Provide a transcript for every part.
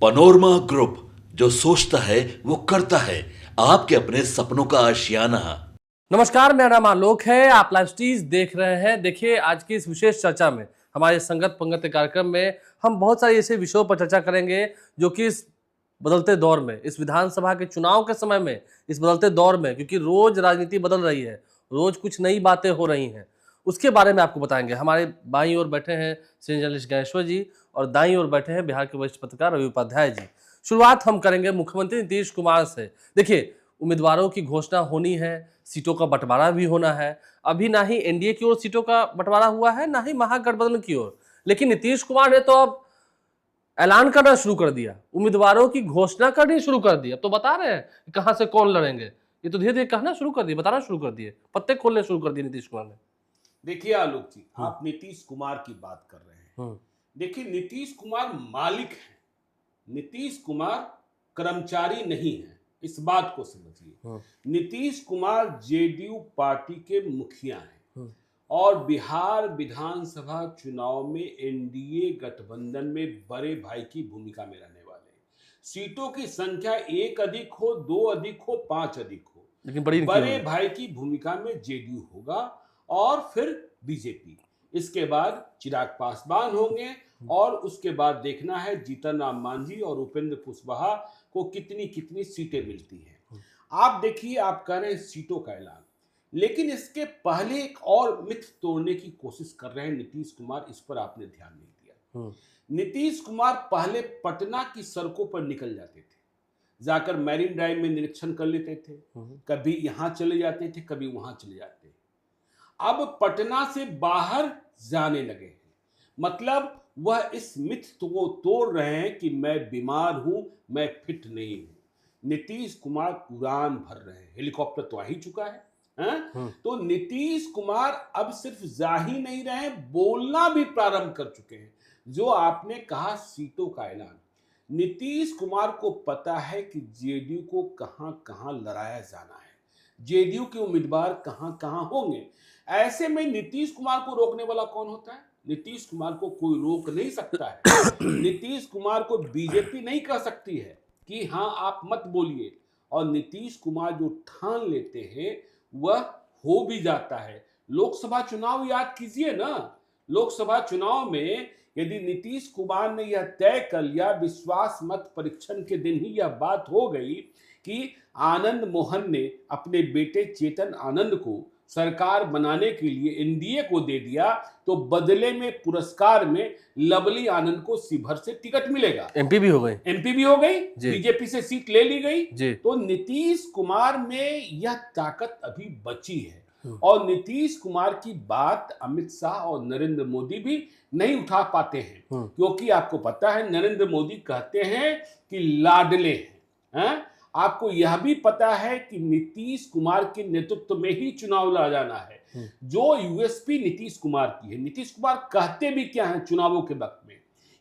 Panorama group, जो सोचता है वो करता है। आपके अपने सपनों का आशियाना। नमस्कार, मेरा नाम आलोक है। आप लाइव स्टीज देख रहे हैं। देखिए, आज की इस विशेष चर्चा में, हमारे संगत पंगत के कार्यक्रम में हम बहुत सारे ऐसे विषयों पर चर्चा करेंगे जो कि इस बदलते दौर में, इस विधानसभा के चुनाव के समय में, इस बदलते दौर में, क्योंकि रोज राजनीति बदल रही है, रोज कुछ नई बातें हो रही हैं, उसके बारे में आपको बताएंगे। हमारे बाईं ओर बैठे हैं सीनियर जर्नलिस्ट ज्ञानेश्वर जी और दाईं ओर बैठे हैं बिहार के वरिष्ठ पत्रकार रवि उपाध्याय जी। शुरुआत हम करेंगे मुख्यमंत्री नीतीश कुमार से। देखिए, उम्मीदवारों की घोषणा होनी है, सीटों का बंटवारा भी होना है। अभी ना ही एनडीए की ओर सीटों का बंटवारा हुआ है, ना ही महागठबंधन की ओर, लेकिन नीतीश कुमार ने तो अब ऐलान करना शुरू कर दिया, उम्मीदवारों की घोषणा करनी शुरू कर दी। अब तो बता रहे हैं कहां से कौन लड़ेंगे। ये तो धीरे धीरे कहना शुरू कर दिए, बताना शुरू कर दिए, पत्ते खोलने शुरू कर दिए नीतीश कुमार ने। देखिए आलोक जी, आप नीतीश कुमार की बात कर रहे हैं। देखिए, नीतीश कुमार मालिक हैं, नीतीश कुमार कर्मचारी नहीं है। इस बात को समझिए। नीतीश कुमार जेडीयू पार्टी के मुखिया हैं और बिहार विधानसभा चुनाव में एनडीए गठबंधन में बड़े भाई की भूमिका में रहने वाले हैं। सीटों की संख्या एक अधिक हो, दो अधिक हो, पांच अधिक हो, लेकिन बड़े भाई की भूमिका में जेडीयू होगा और फिर बीजेपी। इसके बाद चिराग पासवान होंगे और उसके बाद देखना है जीतन राम मांझी और उपेंद्र कुशवाहा को कितनी कितनी सीटें मिलती हैं। आप देखिए, आप कह रहे हैं सीटों का ऐलान, लेकिन इसके पहले एक और मिथ तोड़ने की कोशिश कर रहे हैं नीतीश कुमार। इस पर आपने ध्यान नहीं दिया। नीतीश कुमार पहले पटना की सड़कों पर निकल जाते थे, जाकर मैरीन ड्राइव में निरीक्षण कर लेते थे, कभी यहां चले जाते थे, कभी वहां चले जाते। अब पटना से बाहर जाने लगे हैं, मतलब वह इस मिथ को तोड़ रहे हैं कि मैं बीमार हूं, मैं फिट नहीं हूं। नीतीश कुमार उड़ान भर रहे हैं, हेलीकॉप्टर तो आ ही चुका है। तो नीतीश कुमार अब सिर्फ जा ही नहीं रहे, बोलना भी प्रारंभ कर चुके हैं। जो आपने कहा सीटों का ऐलान, नीतीश कुमार को पता है कि जेडीयू को कहां कहां लड़ाया जाना है, जेडीयू के उम्मीदवार कहां कहां होंगे। ऐसे में नीतीश कुमार को रोकने वाला कौन होता है? नीतीश कुमार को कोई रोक नहीं सकता है। नीतीश कुमार को बीजेपी नहीं कह सकती है कि हाँ आप मत बोलिए, और नीतीश कुमार जो ठान लेते हैं वह हो भी जाता है। लोकसभा चुनाव याद कीजिए ना, लोकसभा चुनाव में यदि नीतीश कुमार ने यह तय कर लिया, विश्वास मत परीक्षण के दिन ही यह बात हो गई कि आनंद मोहन ने अपने बेटे चेतन आनंद को सरकार बनाने के लिए एनडीए को दे दिया, तो बदले में पुरस्कार में लवली आनंद को शिवहर से टिकट मिलेगा। एमपी भी हो गई, बीजेपी से सीट ले ली गई। तो नीतीश कुमार में यह ताकत अभी बची है, और नीतीश कुमार की बात अमित शाह और नरेंद्र मोदी भी नहीं उठा पाते हैं, क्योंकि आपको पता है नरेंद्र मोदी कहते हैं कि लाडले हैं। आपको यह भी पता है कि नीतीश कुमार के नेतृत्व में ही चुनाव लड़ा जाना है, जो यूएसपी नीतीश कुमार की है। नीतीश कुमार कहते भी क्या है चुनावों के वक्त में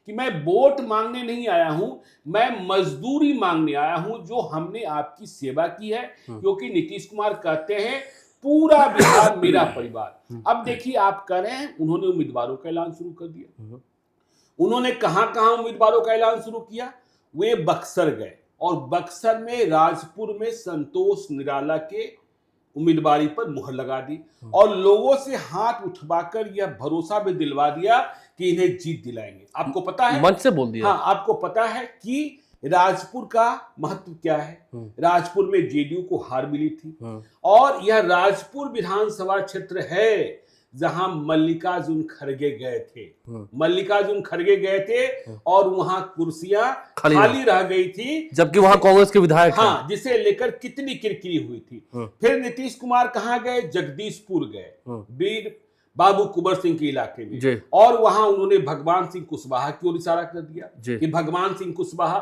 कि मैं वोट मांगने नहीं आया हूं, मैं मजदूरी मांगने आया हूं, जो हमने आपकी सेवा की है। क्योंकि नीतीश कुमार कहते हैं पूरा बिहार मेरा परिवार। अब देखिए, आप कह रहे हैं उन्होंने उम्मीदवारों का ऐलान शुरू कर दिया। उन्होंने कहां कहां उम्मीदवारों का ऐलान शुरू किया? वे बक्सर गए और बक्सर में राजपुर में संतोष निराला के उम्मीदवारी पर मुहर लगा दी, और लोगों से हाथ उठवाकर यह भरोसा भी दिलवा दिया कि इन्हें जीत दिलाएंगे। आपको पता है, मंच से बोल दिया। हाँ, आपको पता है कि राजपुर का महत्व क्या है। राजपुर में जेडीयू को हार मिली थी, और यह राजपुर विधानसभा क्षेत्र है जहां मल्लिकार्जुन खड़गे गए थे। मल्लिकार्जुन खड़गे गए थे और वहां कुर्सियां खाली रह गई थी, जबकि वहां कांग्रेस के विधायक हाँ, जिसे लेकर कितनी किरकिरी हुई थी। फिर नीतीश कुमार कहां गए? जगदीशपुर गए, वीर बाबू कुंवर सिंह के इलाके में, और वहां उन्होंने भगवान सिंह कुशवाहा की ओर इशारा कर दिया कि भगवान सिंह कुशवाहा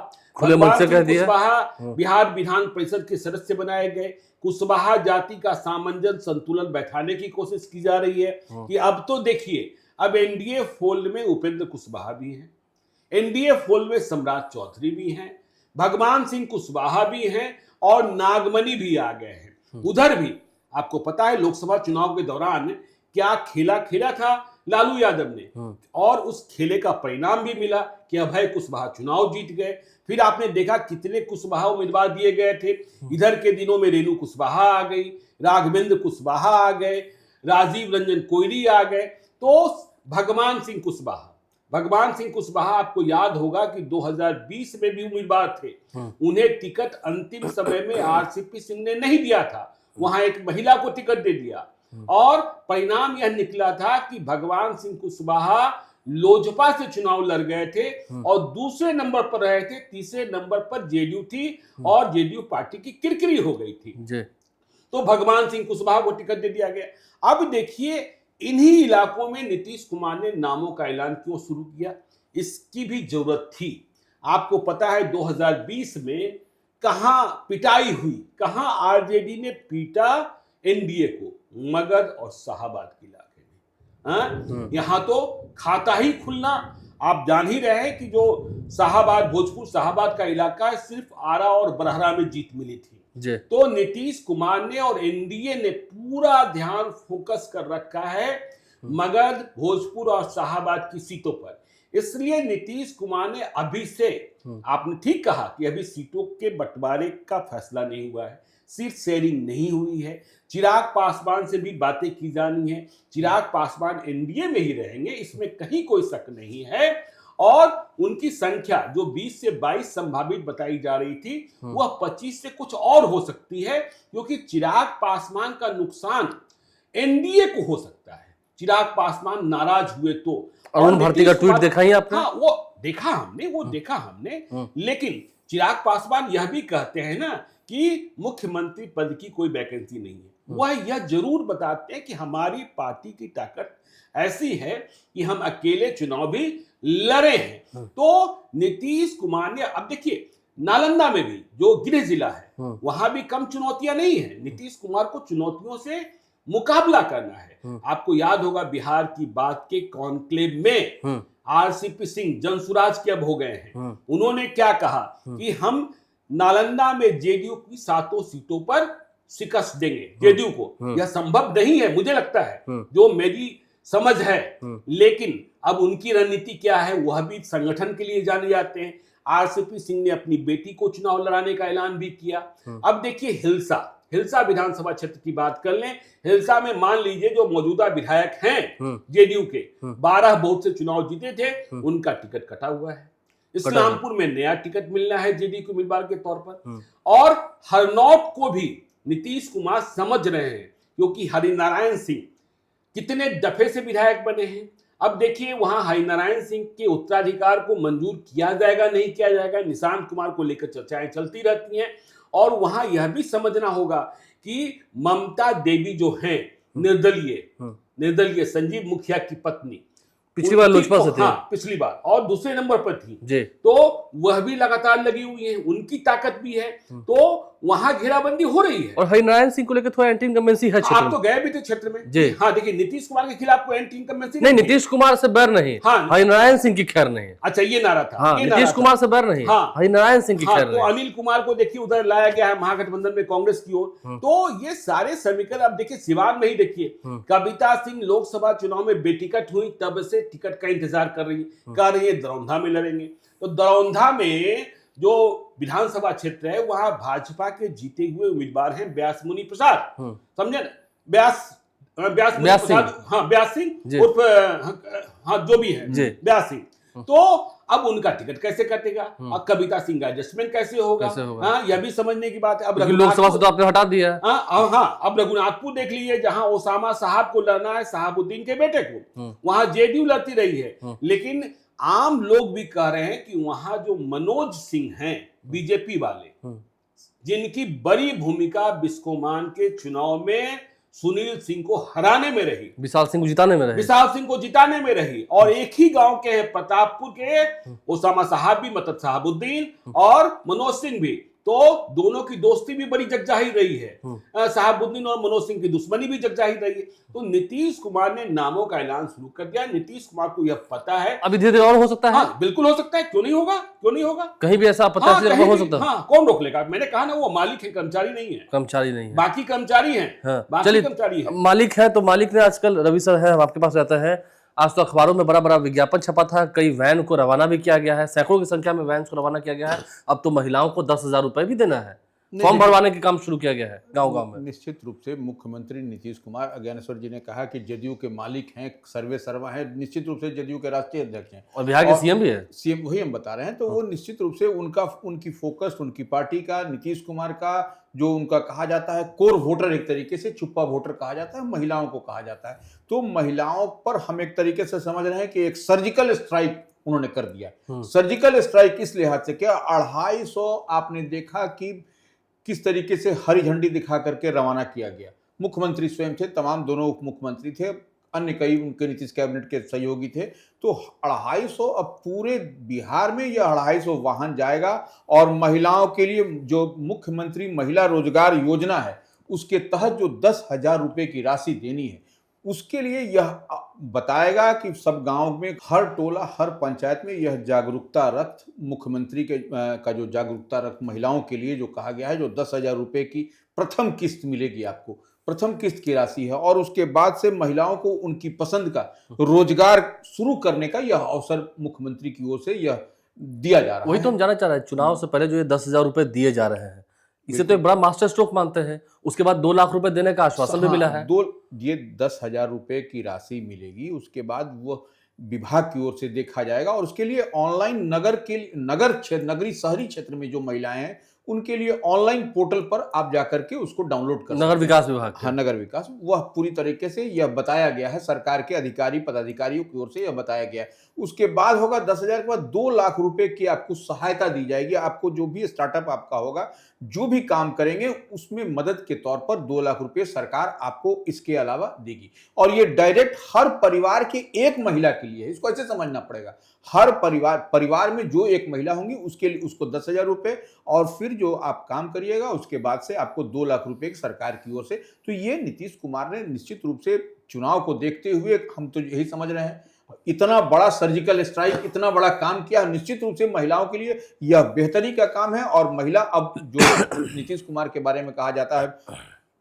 बिहार विधान परिषद के सदस्य बनाए गए। कुशवाहा जाति का सामंजस्य संतुलन बैठाने की कोशिश की जा रही है कि अब तो देखिए, अब एनडीए फोल्ड में उपेंद्र कुशवाहा भी हैं, एनडीए फोल्ड में सम्राट चौधरी भी हैं, भगवान सिंह कुशवाहा भी हैं, और नागमणि भी आ गए हैं। उधर भी आपको पता है लोकसभा चुनाव के दौरान क्या खेला था लालू यादव ने, और उस खेले का परिणाम भी मिला कि अभय कुशवाहा चुनाव जीत गए। फिर आपने देखा कितने कुशवाहा उम्मीदवार दिए गए थे। इधर के दिनों में रेणु कुशवाहा आ गई, राघवेंद्र कुशवाहा आ गए, राजीव रंजन कोइली आ गए, तो भगवान सिंह कुशवाहा आपको याद होगा कि 2020 में भी उम्मीदवार थे। उन्हें टिकट अंतिम समय में आरसीपी सिंह ने नहीं दिया था, वहां एक महिला को टिकट दे दिया, और परिणाम यह निकला था कि भगवान सिंह कुशवाहा लोजपा से चुनाव लड़ गए थे और दूसरे नंबर पर रहे थे। तीसरे नंबर पर जेडीयू थी और जेडीयू पार्टी की किरकिरी हो गई थी, तो भगवान सिंह कुशवाहा को टिकट दे दिया गया। अब देखिए इन्हीं इलाकों में नीतीश कुमार ने नामों का ऐलान क्यों शुरू किया, इसकी भी जरूरत थी। आपको पता है 2020 में कहां पिटाई हुई, कहां आरजेडी ने पीटा एनडीए को, मगध और शाहाबाद के इलाके में। यहां तो खाता ही खुलना, आप जान ही रहे हैं कि जो शाहाबाद, भोजपुर शाहाबाद का इलाका है, सिर्फ आरा और बरहरा में जीत मिली थी। तो नीतीश कुमार ने और एनडीए ने पूरा ध्यान फोकस कर रखा है मगध, भोजपुर और शाहाबाद की सीटों पर। इसलिए नीतीश कुमार ने अभी से, आपने ठीक कहा कि अभी सीटों के बंटवारे का फैसला नहीं हुआ है, सीट शेयरिंग नहीं हुई है, चिराग पासवान से भी बातें की जानी है। चिराग पासवान एनडीए में ही रहेंगे, इसमें कहीं कोई शक नहीं है, और उनकी संख्या जो 20 से 22 संभावित बताई जा रही थी, वह 25 से कुछ और हो सकती है, क्योंकि चिराग पासवान का नुकसान एनडीए को हो सकता है। चिराग पासवान नाराज हुए तो, अरुण भारती का ट्वीट देखा ही आपने? हाँ, वो देखा हमने, लेकिन चिराग पासवान यह भी कहते हैं ना कि मुख्यमंत्री पद की कोई वैकेंसी नहीं है। वह यह जरूर बताते हैं कि हमारी पार्टी की ताकत ऐसी है कि हम अकेले चुनाव भी लड़े हैं। तो नीतीश कुमार ने, अब देखिए नालंदा में भी जो गृह जिला है, वहां भी कम चुनौतियां नहीं है। नीतीश कुमार को चुनौतियों से मुकाबला करना है। आपको याद होगा बिहार की बात के कॉन्क्लेव में आरसीपी सिंह जनसुराज के अब हो गए हैं, उन्होंने क्या कहा कि हम नालंदा में जेडीयू की 7 सीटों पर शिकस्त देंगे जेडीयू को। यह संभव नहीं है मुझे लगता है, जो मेरी समझ है, लेकिन अब उनकी रणनीति क्या है, वह भी संगठन के लिए जाने जाते हैं। आरसीपी सिंह ने अपनी बेटी को चुनाव लड़ाने का ऐलान भी किया। अब देखिए हिलसा विधानसभा क्षेत्र की बात कर लें। हिलसा में मान लीजिए जो मौजूदा विधायक हैं जेडीयू के, 12 वोट से चुनाव जीते थे, उनका टिकट कटा हुआ है। इस्लामपुर में नया टिकट मिलना है जेडीयू के उम्मीदवार के तौर पर, और हरनौत को भी नीतीश कुमार समझ रहे हैं, क्योंकि हरिनारायण सिंह कितने दफे से विधायक बने हैं। अब देखिए वहां हरिनारायण सिंह के उत्तराधिकार को मंजूर किया जाएगा नहीं किया जाएगा, निशांत कुमार को लेकर चर्चाएं चलती रहती हैं। और वहां यह भी समझना होगा कि ममता देवी जो हैं निर्दलीय संजीव मुखिया की पत्नी, पिछली बार लोजपा से थे। हाँ, पिछली बार, और दूसरे नंबर पर थी जी, तो वह भी लगातार लगी हुई है, उनकी ताकत भी है, तो वहां घेराबंदी हो रही है। और हरिनारायण सिंह को लेकर थोड़ा एंटी इनकम्बेंसी है क्षेत्र आप में। तो गए भी थे क्षेत्र में जी। हाँ, देखिए नीतीश कुमार के खिलाफ कोई एंटी इनकम्बेंसी नहीं, नीतीश कुमार से बैर नहीं, हाँ, हरिनारायण सिंह की खैर नहीं। अच्छा, ये नारा था। हाँ, नीतीश कुमार से बैर नहीं, हाँ, हरिनारायण सिंह की खैर तो नहीं। अनिल कुमार को देखिए उधर लाया गया है महागठबंधन में कांग्रेस की ओर। तो ये सारे समीकरण, अब देखिए सिवान में ही देखिए, कविता सिंह लोकसभा चुनाव में बेटिकट हुई, तब से टिकट का इंतजार कर रही है दरौंधा में लड़ेंगे। तो दरौंधा में जो विधानसभा क्षेत्र है, वहां भाजपा के जीते हुए उम्मीदवार हैं व्यास मुनि प्रसाद, समझे ना, व्यास सिंह उर्फ, हाँ जो भी है व्यास सिंह। तो अब उनका टिकट कैसे कटेगा, और कविता सिंह का एडजस्टमेंट कैसे होगा? हाँ, यह भी समझने की बात है। अब लोकसभा से तो आपने हटा दिया। हाँ, अब रघुनाथपुर देख लीजिए, जहां ओसामा साहब को लड़ना है, साहबुद्दीन के बेटे को, वहां जेडीयू लड़ती रही है। लेकिन आम लोग भी कह रहे हैं कि वहां जो मनोज सिंह हैं बीजेपी वाले, जिनकी बड़ी भूमिका बिस्कोमान के चुनाव में सुनील सिंह को हराने में रही, विशाल सिंह को जिताने में रही, और एक ही गांव के हैं प्रतापपुर के ओसामा साहब भी, मतलब साहबुद्दीन और मनोज सिंह भी, तो दोनों की दोस्ती भी बड़ी जगजाहिर रही है। साहबुद्दीन और मनोज सिंह की दुश्मनी भी जगजाहिर रही है। तो नीतीश कुमार ने नामों का ऐलान शुरू कर दिया। नीतीश कुमार को यह पता है, अभी धीरे धीरे और हो सकता है। हाँ, बिल्कुल हो सकता है, क्यों नहीं होगा, कहीं भी ऐसा प्रत्याशी हो सकता है। हाँ, कौन रोक लेगा? मैंने कहा ना, वो मालिक है, कर्मचारी नहीं है, बाकी कर्मचारी हैं। चलिए, मालिक है तो मालिक ने आजकल, रवि सर है आपके पास रहता है, आज तो अखबारों में बड़ा बड़ा विज्ञापन छपा था, कई वैन को रवाना भी किया गया है, सैकड़ों की संख्या में वैन को रवाना किया गया है। अब तो महिलाओं को 10,000 रुपए भी देना है, फॉर्म भरवाने के काम शुरू किया गया है गांव-गांव में। निश्चित रूप से मुख्यमंत्री नीतीश कुमार अज्ञानेश्वर जी ने कहा कि जदयू के मालिक हैं, सर्वे सर्वा हैं, निश्चित रूप से जदयू के राष्ट्रीय अध्यक्ष हैं और बिहार के सीएम भी है। सीएम वही हम बता रहे हैं। तो वो निश्चित रूप से उनकी फोकस, उनकी पार्टी का, नीतीश कुमार का जो उनका कहा जाता है कोर वोटर, एक तरीके से छुपा वोटर कहा जाता है, महिलाओं को कहा जाता है। तो महिलाओं पर हम एक तरीके से समझ रहे हैं कि एक सर्जिकल स्ट्राइक उन्होंने कर दिया। सर्जिकल स्ट्राइक इस लिहाज से क्या 250 आपने देखा कि किस तरीके से हरी झंडी दिखा करके रवाना किया गया। मुख्यमंत्री स्वयं थे, तमाम दोनों उप मुख्यमंत्री थे, अन्य कई उनके नीतीश कैबिनेट के सहयोगी थे। तो 250 अब पूरे बिहार में यह 250 वाहन जाएगा और महिलाओं के लिए जो मुख्यमंत्री महिला रोजगार योजना है उसके तहत जो 10,000 रुपए की राशि देनी है उसके लिए यह बताएगा कि सब गांव में, हर टोला, हर पंचायत में यह जागरूकता रथ मुख्यमंत्री के का जो जागरूकता रथ महिलाओं के लिए जो कहा गया है, जो 10,000 रुपए की प्रथम किस्त मिलेगी आपको, प्रथम किस्त की राशि है। और उसके बाद से महिलाओं को उनकी पसंद का रोजगार शुरू करने का यह अवसर मुख्यमंत्री की ओर से यह दिया जा रहा है। वही तो हम जानना चाह रहे हैं, चुनाव से पहले जो ये 10,000 रुपए दिए जा रहे हैं, इसे तो एक बड़ा मास्टर स्ट्रोक मानते हैं। उसके बाद 2 लाख रुपए देने का आश्वासन भी मिला है। ये 10,000 रुपए की राशि मिलेगी, उसके बाद वो विभाग की ओर से देखा जाएगा और उसके लिए ऑनलाइन नगरी शहरी क्षेत्र में जो महिलाएं हैं उनके लिए ऑनलाइन पोर्टल पर आप जाकर के उसको डाउनलोड कर नगर विकास विभाग। हाँ, नगर विकास, वह पूरी तरीके से यह बताया गया है, सरकार के अधिकारी पदाधिकारियों की ओर से यह बताया गया है। उसके बाद होगा 10,000 के बाद 2 लाख रुपए की आपको सहायता दी जाएगी। आपको जो भी स्टार्टअप आपका होगा, जो भी काम करेंगे उसमें मदद के तौर पर 2 लाख रुपए सरकार आपको इसके अलावा देगी। और ये डायरेक्ट हर परिवार के एक महिला के लिए है, इसको ऐसे समझना पड़ेगा। हर परिवार में जो एक महिला होंगी उसके लिए उसको 10,000 रुपए, और फिर जो आप काम करिएगा उसके बाद से आपको 2 लाख रुपए सरकार की ओर से। तो ये नीतीश कुमार ने निश्चित रूप से चुनाव को देखते हुए, हम तो यही समझ रहे हैं, इतना बड़ा सर्जिकल स्ट्राइक, इतना बड़ा काम किया। निश्चित रूप से महिलाओं के लिए यह बेहतरी का काम है। और महिला, अब जो नीतीश कुमार के बारे में कहा जाता है,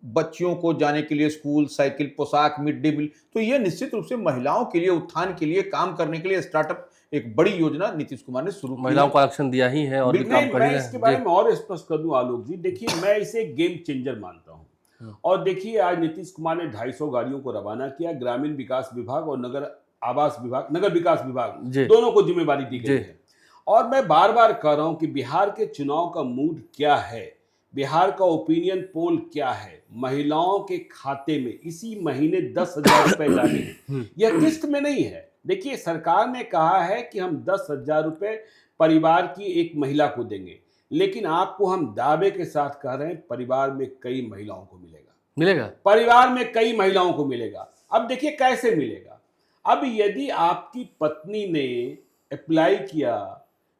बच्चियों को जाने के लिए स्कूल, साइकिल, पोशाक, मिड डे मील, तो यह निश्चित रूप से महिलाओं के लिए, उत्थान के लिए, काम करने के लिए स्टार्टअप एक बड़ी योजना नीतीश कुमार ने शुरू की। महिलाओं को आरक्षण दिया ही है और भी काम कर रहे हैं। मैं इसके बारे में और स्पष्ट कर दूं आलोक जी, देखिए मैं इसे गेम चेंजर मानता हूं। और देखिए आज नीतीश कुमार ने 250 गाड़ियों को रवाना किया। ग्रामीण विकास विभाग और नगर विकास विभाग दोनों को जिम्मेवारी दी गई है। और मैं बार बार कह रहा हूं कि बिहार के चुनाव का मूड क्या है, बिहार का ओपिनियन पोल क्या है। महिलाओं के खाते में इसी महीने 10,000 रुपए डाले हैं, यह किस्त में नहीं है। देखिए सरकार ने कहा है कि हम 10,000 रुपए परिवार की एक महिला को देंगे, लेकिन आपको हम दावे के साथ कह रहे हैं परिवार में कई महिलाओं को मिलेगा, परिवार में कई महिलाओं को मिलेगा। अब देखिए कैसे मिलेगा। अब यदि आपकी पत्नी ने अप्लाई किया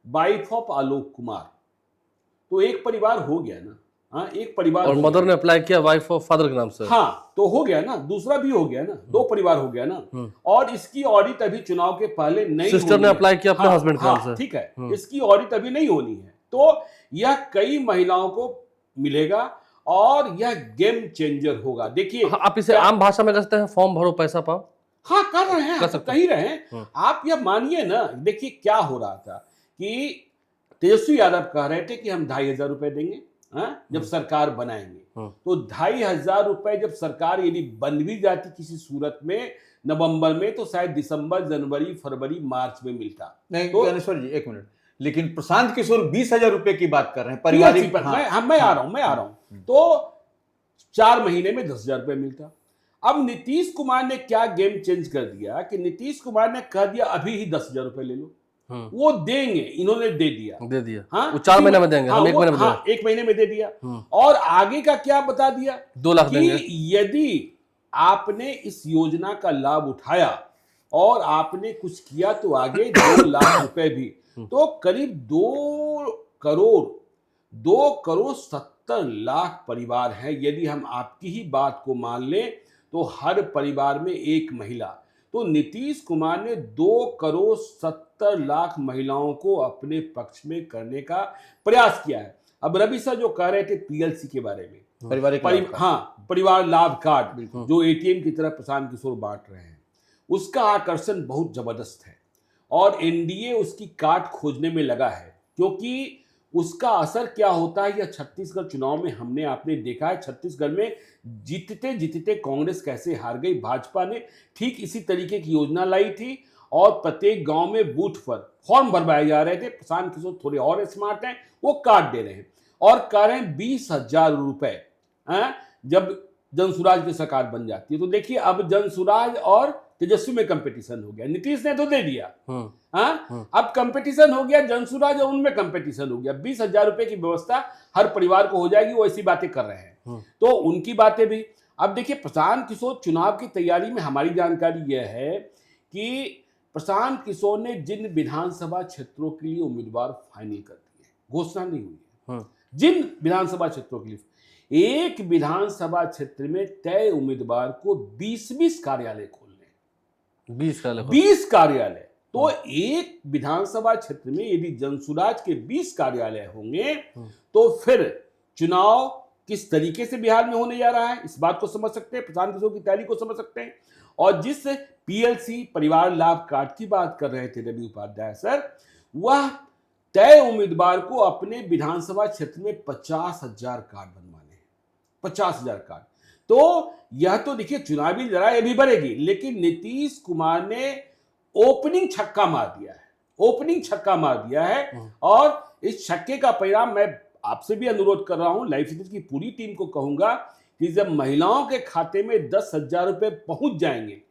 वाइफ ऑफ आलोक कुमार, तो एक परिवार हो गया ना। हाँ, एक परिवार। और मदर ने अप्लाई किया वाइफ ऑफ फादर के नाम से, हाँ, तो हो गया ना, दूसरा भी हो गया ना, 2 परिवार हो गया ना। और इसकी ऑडिट अभी चुनाव के पहले नहीं, सिस्टर ने अप्लाई किया अपने हस्बैंड के नाम से, ठीक है, इसकी ऑडिट अभी नहीं होनी है। तो यह कई महिलाओं को मिलेगा और यह गेम चेंजर होगा। देखिए आप इसे आम भाषा में कहते हैं फॉर्म भरो पैसा पाओ। हाँ, कर रहे हैं, कह ही रहे हैं। आप यह मानिए ना, देखिए क्या हो रहा था कि तेजस्वी यादव कह रहे थे कि हम 2,500 रुपए देंगे जब सरकार बनाएंगे। तो 2,500 रुपए जब सरकार यदि बन भी जाती किसी सूरत में नवंबर में, तो शायद दिसंबर, जनवरी, फरवरी, मार्च में मिलता। नहीं तो ज्ञानेश्वर जी, एक मिनट, लेकिन प्रशांत किशोर 20,000 रुपए की बात कर रहे हैं पारिवारिक। मैं आ रहा हूं। तो 4 महीने में 10,000 रुपए मिलता। अब नीतीश कुमार ने क्या गेम चेंज कर दिया कि नीतीश कुमार ने कह दिया अभी ही 10,000 रुपए ले लो, वो देंगे। इन्होंने दे दिया। हाँ, वो 4 महीने में देंगे, हम 1 महीने में देंगे। हाँ, 1 महीने में दे दिया। और आगे का क्या बता दिया, 2 लाख देंगे। यदि आपने इस योजना का लाभ उठाया और आपने कुछ किया तो आगे 2 लाख रुपए भी, तो करीब 2 करोड़ 70 लाख परिवार हैं। यदि हम आपकी ही बात को मान लें तो हर परिवार में एक महिला। तो नीतीश कुमार ने 2 करोड़ 70 लाख महिलाओं को अपने पक्ष में करने का प्रयास किया है। अब रवि सर जो कह रहे थे पीएलसी के बारे में, परिवार लाभ कार्ड जो एटीएम की तरह प्रशांत किशोर बांट रहे हैं, उसका आकर्षण बहुत जबरदस्त है और एनडीए उसकी काट खोजने में लगा है, क्योंकि उसका असर क्या होता है यह छत्तीसगढ़ चुनाव में हमने आपने देखा है। छत्तीसगढ़ में जीतते जीतते कांग्रेस कैसे हार गई। भाजपा ने ठीक इसी तरीके की योजना लाई थी और प्रत्येक गांव में बूथ पर फॉर्म भरवाए जा रहे थे। प्रशांत किशोर थोड़े और स्मार्ट हैं, वो काट दे रहे हैं और कह रहे हैं 20,000 रुपए जब जनसुराज की सरकार बन जाती है। तो देखिए अब जनसुराज और तेजस्वी में कंपटीशन हो गया। नीतीश ने तो दे दिया, अब कंपटीशन हो गया, जनसुराज और उनमें कंपटीशन हो गया। 20,000 रुपए की व्यवस्था हर परिवार को हो जाएगी, वो ऐसी बातें कर रहे हैं। तो उनकी बातें भी अब देखिए। प्रशांत किशोर चुनाव की तैयारी में हमारी जानकारी यह है कि प्रशांत किशोर ने जिन विधानसभा क्षेत्रों के लिए उम्मीदवार फाइनल कर दिए, घोषणा नहीं हुई है, जिन विधानसभा क्षेत्रों के लिए, एक विधानसभा क्षेत्र में तय उम्मीदवार को 20-20 कार्यालय खोलने, 20 कार्यालय। तो एक विधानसभा क्षेत्र में यदि जनसुराज के 20 कार्यालय होंगे तो फिर चुनाव किस तरीके से बिहार में होने जा रहा है, इस बात को समझ सकते हैं, प्रशांत किशोर की तैयारी को समझ सकते हैं। और जिस पीएलसी परिवार लाभ कार्ड की बात कर रहे थे रवि उपाध्याय सर, वह तय उम्मीदवार को अपने विधानसभा क्षेत्र में 50,000 कार्ड बनवाने हैं, 50,000 कार्ड। तो यह तो देखिए चुनावी लड़ाई अभी बढ़ेगी, लेकिन नीतीश कुमार ने ओपनिंग छक्का मार दिया है, ओपनिंग छक्का मार दिया है। और इस छक्के का परिणाम मैं आपसे भी अनुरोध कर रहा हूं, लाइव सिटी की पूरी टीम को कहूंगा कि जब महिलाओं के खाते में 10,000 रुपए पहुंच जाएंगे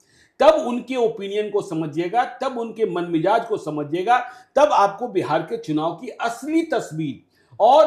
तब उनके ओपिनियन को समझिएगा, तब उनके मन मिजाज को समझिएगा, तब आपको बिहार के चुनाव की असली तस्वीर और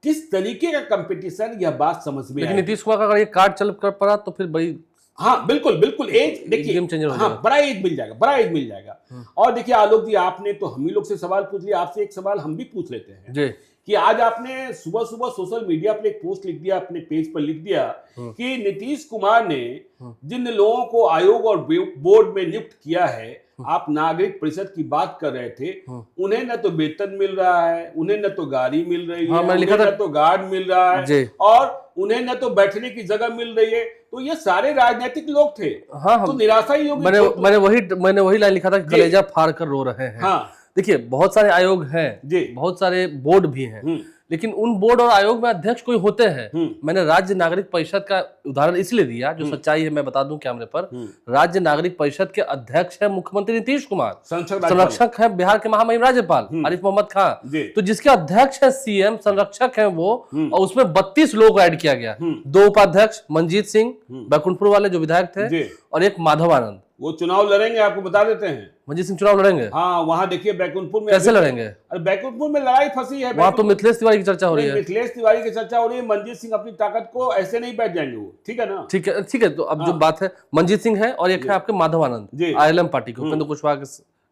किस तरीके का कंपटीशन यह बात समझ में आएगी। नीतीश कुमार का अगर ये कार्ड चल कर पड़ा तो फिर बड़ी, हाँ बिल्कुल बिल्कुल, एज देखिए, हाँ बड़ा एज मिल जाएगा, बड़ा एज मिल जाएगा। और देखिए आलोक जी, आपने तो हम ही लोग से सवाल पूछ लिया, आपसे एक सवाल हम भी पूछ लेते हैं जी। कि आज आपने सुबह सुबह सोशल मीडिया पर एक पोस्ट लिख दिया, अपने पेज पर लिख दिया कि नीतीश कुमार ने जिन लोगों को आयोग और बोर्ड में नियुक्त किया है, आप नागरिक परिषद की बात कर रहे थे, उन्हें न तो वेतन मिल रहा है, उन्हें न तो गाड़ी मिल रही है, उन्हें न तो गार्ड मिल रहा है और उन्हें न तो बैठने की जगह मिल रही है। तो ये सारे राजनीतिक लोग थे। तो निराशा ही होगी। मैंने वही लाइन लिखा था कि कलेजा फाड़ कर रो रहे हैं। हाँ। देखिए बहुत सारे आयोग हैं, बहुत सारे बोर्ड भी हैं, लेकिन उन बोर्ड और आयोग में अध्यक्ष कोई होते हैं। मैंने राज्य नागरिक परिषद का उदाहरण इसलिए दिया, जो सच्चाई है मैं बता दूं कैमरे पर। राज्य नागरिक परिषद के अध्यक्ष है मुख्यमंत्री नीतीश कुमार, संरक्षक है बिहार के महामहिम राज्यपाल आरिफ मोहम्मद खान, तो जिसके अध्यक्ष है सीएम, संरक्षक है वो, और उसमें 32 लोग ऐड किया गया। 2 उपाध्यक्ष, मंजीत सिंह बैकुंठपुर वाले जो विधायक थे, और एक माधव आनंद। वो चुनाव लड़ेंगे, आपको बता देते हैं। मंजीत सिंह चुनाव लड़ेंगे? हाँ, वहां देखिए बैकुंठपुर में कैसे लड़ेंगे? अरे बैकुंठपुर में लड़ाई फंसी है, वहां तो मिथिलेश तिवारी की चर्चा हो रही है। मिथिलेश तिवारी की चर्चा हो रही है। मंजीत सिंह अपनी ताकत को ऐसे नहीं बैठ जाएंगे वो, ठीक है ना? ठीक है। तो अब जो बात है, मंजीत सिंह है और एक है आपके माधव आनंद, आईएलएम पार्टी के, उपेंद्र कुशवाहा के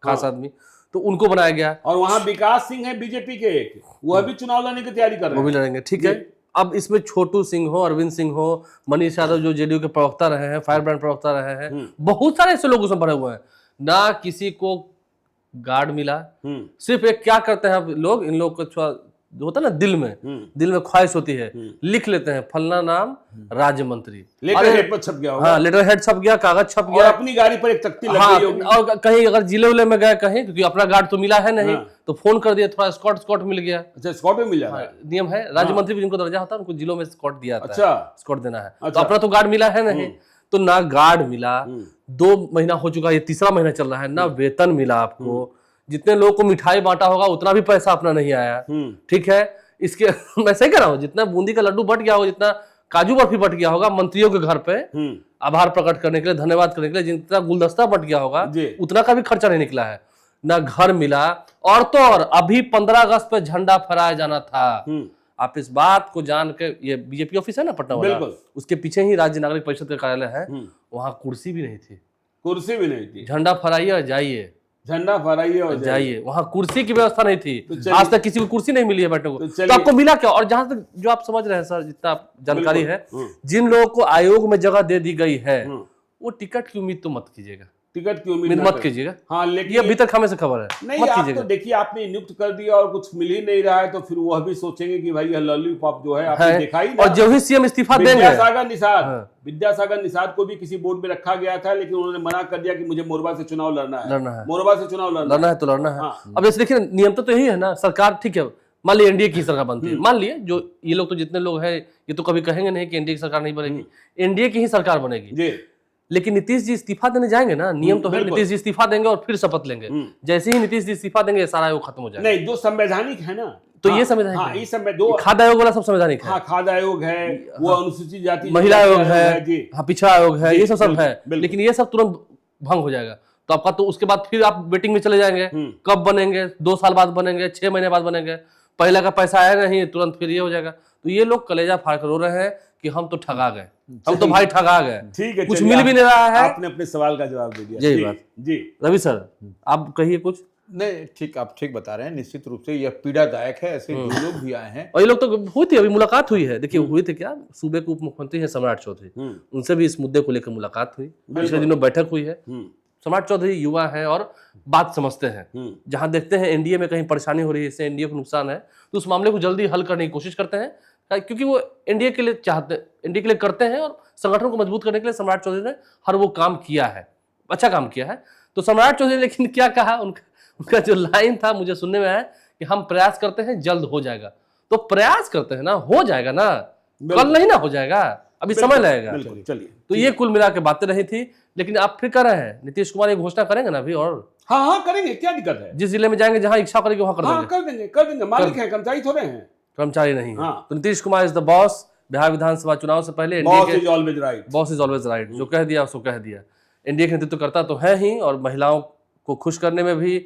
खास आदमी, तो उनको बनाया गया। और वहां विकास सिंह है बीजेपी के, एक वह भी चुनाव लड़ने की तैयारी कर रहे हैं, वो भी लड़ेंगे। ठीक है। अब इसमें छोटू सिंह हो, अरविंद सिंह हो, मनीष यादव जो जेडीयू के प्रवक्ता रहे हैं, फायर ब्रांड प्रवक्ता रहे हैं, बहुत सारे ऐसे लोग उसमें भरे हुए हैं। ना किसी को गार्ड मिला, सिर्फ एक क्या करते हैं लोग, इन लोग को जो होता है ना दिल में ख्वाहिश होती है, लिख लेते हैं फलना नाम राज्य मंत्री, लेटर हेड पर छप गया होगा। हाँ, लेटर हेड छप गया, कागज छप गया, और अपनी गाड़ी पर एक तख्ती लग गई होगी। और कहीं अगर जिले उले में गए कहीं, क्योंकि अपना गार्ड तो मिला है नहीं, तो फोन कर दिया, थोड़ा स्कॉट मिल गया। अच्छा, स्कॉट में मिल जाता है, नियम है। राज्य मंत्री भी जिनको दर्जा होता है उनको जिलों में स्कॉट दिया जाता है, स्कॉट देना है। तो अपना तो गार्ड मिला है नहीं, तो ना गार्ड मिला, 2 महीना हो चुका, ये 3रा महीना चल रहा है, ना वेतन मिला आपको, जितने लोगों को मिठाई बांटा होगा उतना भी पैसा अपना नहीं आया। ठीक है। इसके मैं सही कह रहा हूँ, जितना बूंदी का लड्डू बट गया होगा, जितना काजू बर्फी बट गया होगा मंत्रियों के घर पे आभार प्रकट करने के लिए, धन्यवाद करने के लिए, जितना गुलदस्ता बट गया होगा उतना का भी खर्चा नहीं निकला है, ना घर मिला। और तो और अभी 15 अगस्त पे झंडा फहराया जाना था। आप इस बात को जान के, ये बीजेपी ऑफिस है ना पटना वाला, उसके पीछे ही राज्य नागरिक परिषद का कार्यालय है, वहां कुर्सी भी नहीं थी। झंडा फहराइए और जाइए, झंडा फहराइए और जाइए, वहां कुर्सी की व्यवस्था नहीं थी। आज तक किसी को कुर्सी नहीं मिली है बैठने को। तो आपको मिला क्या? और जहां तक जो आप समझ रहे हैं सर, जितना आप जानकारी है, जिन लोगों को आयोग में जगह दे दी गई है, वो टिकट की उम्मीद तो मत कीजिएगा। टिकट की उम्मीद ना मत करें। कीजिएगा। हाँ ये लेकिन अभी तक हमें से खबर है, नहीं, मत आप तो कीजिएगा। देखिए आपने नियुक्त कर दिया और कुछ मिल ही नहीं रहा है, तो फिर वह भी सोचेंगे कि भाई यह लॉलीपॉप जो है आपने है। देखा ही और ना। जो ही सीएम इस्तीफा देंगे, विद्यासागर निषाद, हाँ। विद्यासागर निषाद को भी किसी बोर्ड में रखा गया था, लेकिन उन्होंने मना कर दिया कि मुझे मोरबा से चुनाव लड़ना है। मोरबा से चुनाव लड़ना है तो लड़ना है। हाँ। अब जैसे देखिए नियम तो यही है ना, सरकार ठीक है, मान लिया एनडीए की सरकार बनती है, मान लिए जो ये लोग तो जितने लोग हैं ये तो कभी कहेंगे नहीं कि एनडीए की सरकार नहीं बनेगी, एनडीए की ही सरकार बनेगी। जी लेकिन नीतीश जी इस्तीफा देने जाएंगे ना, नियम तो है, बिल्कुल। नीतीश जी इस्तीफा देंगे और फिर शपथ लेंगे। जैसे ही नीतीश जी इस्तीफा देंगे ये सारा आयोग खत्म हो जाएगा। नहीं, जो संवैधानिक है ना, तो हाँ, ये संवैधानिक हाँ, है। इस समय जो खाद्य आयोग वाला सब संवैधानिक है, हाँ खाद्य आयोग है, वो अनुसूचित जाति महिला आयोग जी है, हाँ पिछड़ा आयोग है, जी, ये सब बिल्कुल, है। बिल्कुल। लेकिन ये सब तुरंत भंग हो जाएगा, तो आपका तो उसके बाद फिर आप वेटिंग में चले जाएंगे। कब बनेंगे, 2 साल बाद बनेंगे, 6 महीने बाद बनेंगे, पहले का पैसा आया नहीं, तुरंत फिर ये हो जाएगा। तो ये लोग कलेजा फाड़ कर रो रहे हैं कि हम तो ठगा गए, हम तो भाई ठगा गए, ठीक है, कुछ चलिए, मिल भी नहीं रहा है। आपने अपने सवाल का जवाब दे दिया। यही ठीक, बात। जी रवि सर आप कहिए कुछ। नहीं ठीक, आप ठीक बता रहे हैं। निश्चित रूप से यह पीड़ादायक है, ऐसे जो लोग भी आए हैं। और ये लोग तो हुई थी, अभी मुलाकात हुई है, देखिए हुई थी क्या, सूबे के उप मुख्यमंत्री हैं सम्राट चौधरी, उनसे भी इस मुद्दे को लेकर मुलाकात हुई, पिछले दिनों बैठक हुई है। सम्राट चौधरी युवा है और बात समझते हैं, जहां देखते हैं एनडीए में कहीं परेशानी हो रही है, इससे एनडीए को नुकसान है, तो उस मामले को जल्दी हल करने की कोशिश करते हैं, क्योंकि वो एनडीए के लिए चाहते, एनडीए के लिए करते हैं, और संगठन को मजबूत करने के लिए सम्राट चौधरी ने हर वो काम किया है, अच्छा काम किया है। तो सम्राट चौधरी लेकिन क्या कहा, उनका जो लाइन था मुझे सुनने में आया कि हम प्रयास करते हैं जल्द हो जाएगा। तो प्रयास करते हैं ना, हो जाएगा ना, कल नहीं ना हो जाएगा, अभी समय लगेगा। बिल्कुल, चलिए। तो ये कुल मिला के बातें रही थी, लेकिन आप फिर कर रहे हैं नीतीश कुमार ये घोषणा करेंगे ना अभी, और हाँ हाँ करेंगे, क्या दिक्कत है। जिस जिले में जाएंगे जहां इच्छा करेंगे वहां कर हाँ देंगे। कर देंगे, मालिक है, कर्मचारी थोड़े हैं। कर्मचारी नहीं है। हाँ। तो Nitish Kumar is the boss. Bihar विधानसभा चुनाव से पहले boss NDA is always right. Boss is always right, जो कह दिया उसको कह दिया। एनडीए के नेतृत्व करता तो है ही, और महिलाओं को खुश करने में भी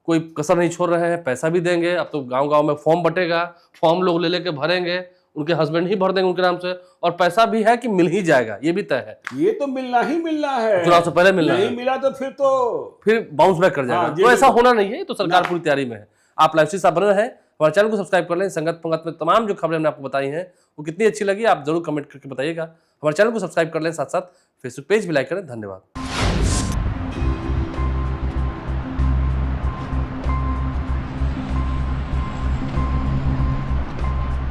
कोई कसर नहीं छोड़ रहे हैं, पैसा भी देंगे। अब तो गांव-गांव में फॉर्म बटेगा, फॉर्म लोग ले लेके भरेंगे, उनके हस्बैंड ही भर देंगे उनके नाम से, और पैसा भी है कि मिल ही जाएगा, ये भी तय है। ये तो मिलना ही मिलना है, चुनाव से पहले मिलना नहीं है, मिला तो फिर बाउंस बैक कर जाएगा। हाँ, जी, तो ऐसा बिल्कुल। होना नहीं है, तो सरकार पूरी तैयारी में है। आप लाइव से बने रहें, हमारे चैनल को सब्सक्राइब कर लें। संगत पंगत में तमाम जो खबरें हमने आपको बताई हैं वो कितनी अच्छी लगी आप जरूर कमेंट करके बताइएगा। हमारे चैनल को सब्सक्राइब कर लें, साथ साथ फेसबुक पेज भी लाइक करें। धन्यवाद।